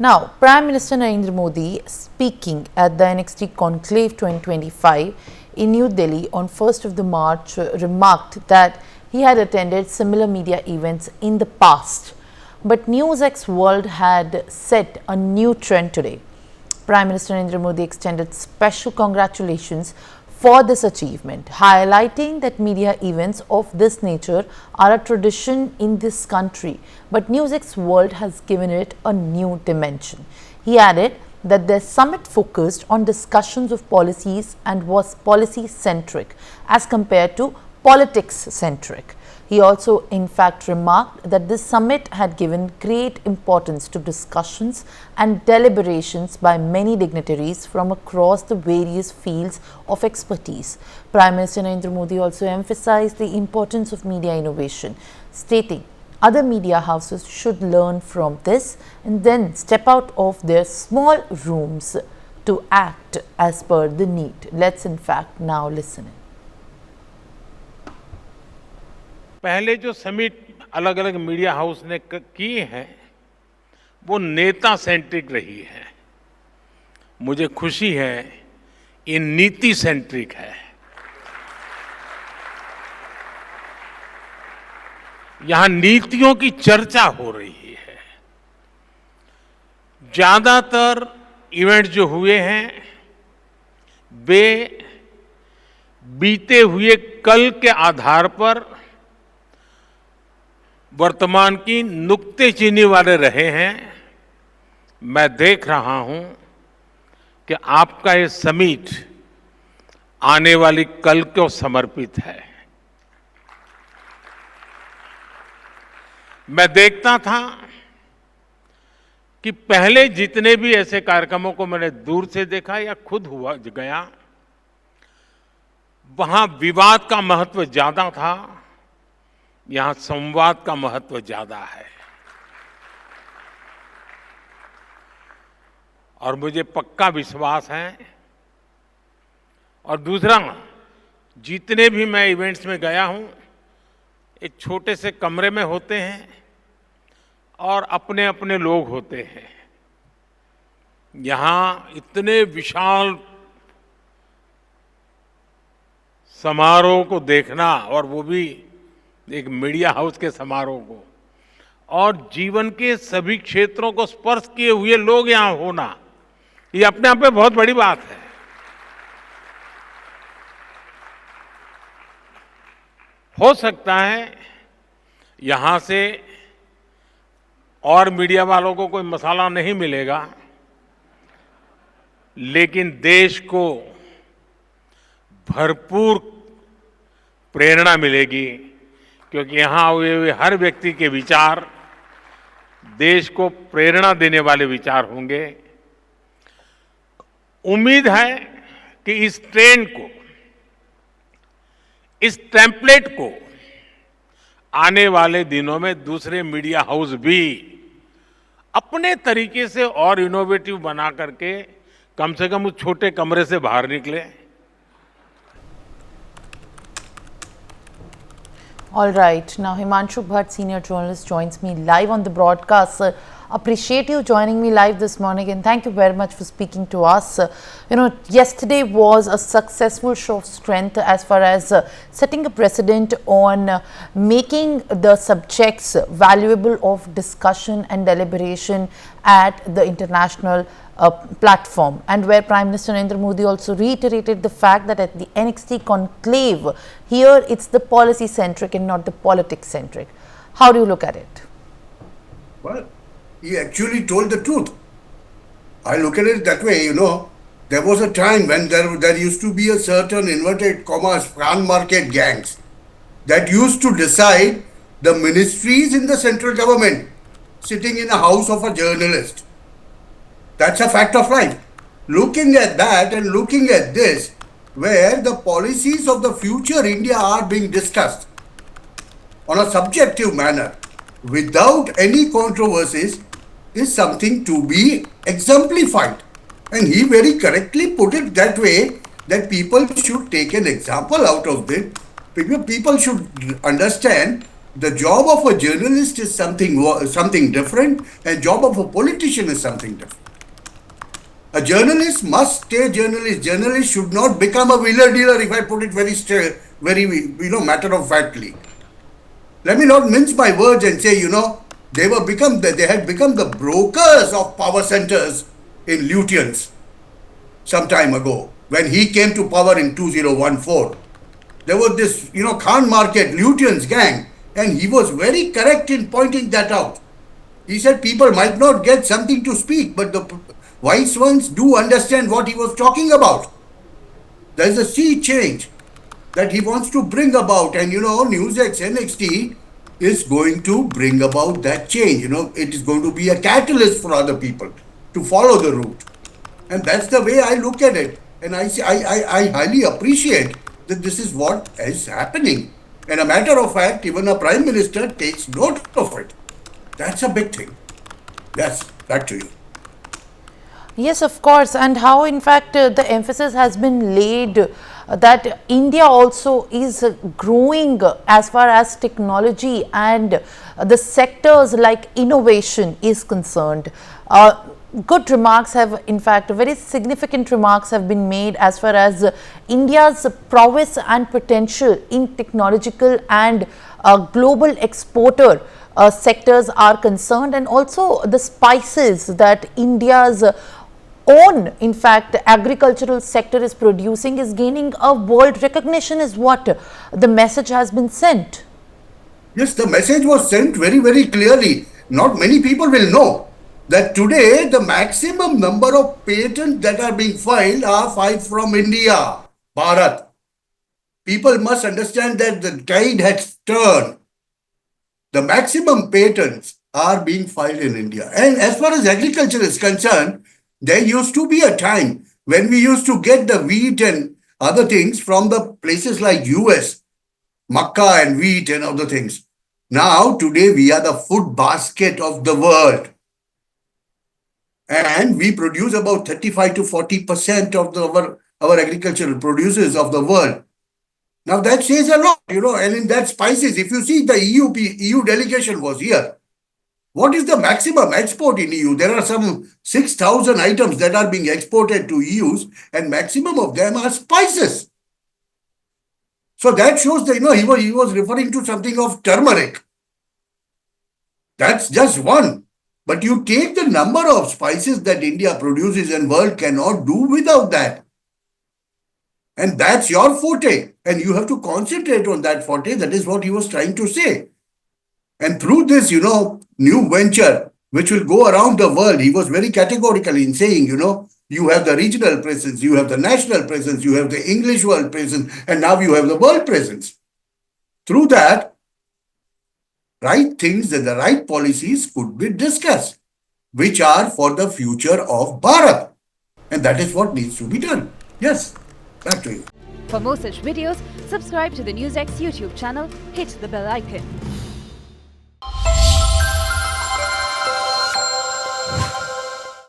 Now, Prime Minister Narendra Modi, speaking at the NXT Conclave 2025 in New Delhi on 1st of the March, remarked that he had attended similar media events in the past. But NewsX World had set a new trend today. Prime Minister Narendra Modi extended special congratulations for this achievement, highlighting that media events of this nature are a tradition in this country, but NewsX World has given it a new dimension. He added that their summit focused on discussions of policies and was policy-centric as compared to politics-centric. He also, in fact, remarked that this summit had given great importance to discussions and deliberations by many dignitaries from across the various fields of expertise. Prime Minister Narendra Modi also emphasized the importance of media innovation, stating other media houses should learn from this and then step out of their small rooms to act as per the need. Let's in fact now listen in. पहले जो summit अलग अलग media house ने की है वो नेता centric रही है। मुझे खुशी है ये नीति सेंट्रिक है। यहां नीतियों की चर्चा हो रही है। ज्यादातर इवेंट जो हुए हैं वे बीते हुए कल के आधार पर वर्तमान की नुक्तेचीनी वाले रहे हैं। मैं देख रहा हूं कि आपका ये समिट आने वाली कल को समर्पित है। मैं देखता था कि पहले जितने भी ऐसे कार्यक्रमों को मैंने दूर से देखा या खुद हुआ गया, वहां विवाद का महत्व ज्यादा था, यहां संवाद का महत्व ज्यादा है। और मुझे पक्का विश्वास है। और दूसरा, जितने भी मैं इवेंट्स में गया हूं, एक छोटे से कमरे में होते हैं और अपने अपने लोग होते हैं। यहां इतने विशाल समारोह को देखना, और वो भी एक मीडिया हाउस के समारोह को, और जीवन के सभी क्षेत्रों को स्पर्श किए हुए लोग यहां होना, ये अपने आप में बहुत बड़ी बात है। हो सकता है यहां से और मीडिया वालों को कोई मसाला नहीं मिलेगा, लेकिन देश को भरपूर प्रेरणा मिलेगी, क्योंकि यहां हुए हर व्यक्ति के विचार देश को प्रेरणा देने वाले विचार होंगे। उम्मीद है कि इस ट्रेंड को, इस टेम्पलेट को आने वाले दिनों में दूसरे मीडिया हाउस भी अपने तरीके से और इनोवेटिव बना करके कम से कम उस छोटे कमरे से बाहर निकले। All right. Now, Himanshu Bhatt, senior journalist, joins me live on the broadcast. Sir, appreciate you joining me live this morning, and thank you very much for speaking to us. Yesterday was a successful show of strength as far as setting a precedent on making the subjects valuable of discussion and deliberation at the international platform, and where Prime Minister Narendra Modi also reiterated the fact that at the NXT Conclave, here it's the policy centric and not the politics centric. How do you look at it? Well, he actually told the truth. I look at it that way. There was a time when there used to be a certain inverted commas fan market gangs that used to decide the ministries in the central government, sitting in a house of a journalist. That's a fact of life. Looking at that and looking at this, where the policies of the future India are being discussed on a subjective manner, without any controversies, is something to be exemplified. And he very correctly put it that way, that people should take an example out of this. People should understand The job of a journalist is something different, and job of a politician is something different. A journalist must stay journalist. Journalist should not become a wheeler dealer, if I put it very matter of factly. Let me not mince my words and say, they had become the brokers of power centers in Lutyens some time ago when he came to power in 2014. There was this, Khan Market, Lutyens gang, and he was very correct in pointing that out. He said people might not get something to speak, but the wise ones do understand what he was talking about. There is a sea change that he wants to bring about, and NewsX NXT is going to bring about that change. It is going to be a catalyst for other people to follow the route, and that's the way I look at it. And I highly appreciate that this is what is happening. And a matter of fact, even a prime minister takes note of it. That's a big thing. Yes, back to you. Yes, of course, and how in fact the emphasis has been laid that India also is growing as far as technology and the sectors like innovation is concerned. Good remarks have, in fact, very significant remarks have been made as far as India's prowess and potential in technological and global exporter sectors are concerned, and also the spices that India's own, in fact, agricultural sector is producing is gaining a world recognition is what the message has been sent. Yes, the message was sent very, very clearly. Not many people will know that today the maximum number of patents that are being filed are filed from India, Bharat. People must understand that the tide has turned. The maximum patents are being filed in India. And as far as agriculture is concerned, there used to be a time when we used to get the wheat and other things from the places like US, makkah and wheat and other things. Now, today, we are the food basket of the world. And we produce about 35 to 40% of our agricultural produces of the world. Now, that says a lot, and in that spices, if you see the EU delegation was here. What is the maximum export in EU? There are some 6,000 items that are being exported to EUs, and maximum of them are spices. So that shows that, he was referring to something of turmeric. That's just one. But you take the number of spices that India produces and world cannot do without that. And that's your forte. And you have to concentrate on that forte. That is what he was trying to say. And through this, new venture, which will go around the world, he was very categorical in saying, you have the regional presence, you have the national presence, you have the English world presence, and now you have the world presence. Through that, right things and the right policies could be discussed, which are for the future of Bharat. And that is what needs to be done. Yes, back to you. For more such videos, subscribe to the NewsX YouTube channel, hit the bell icon.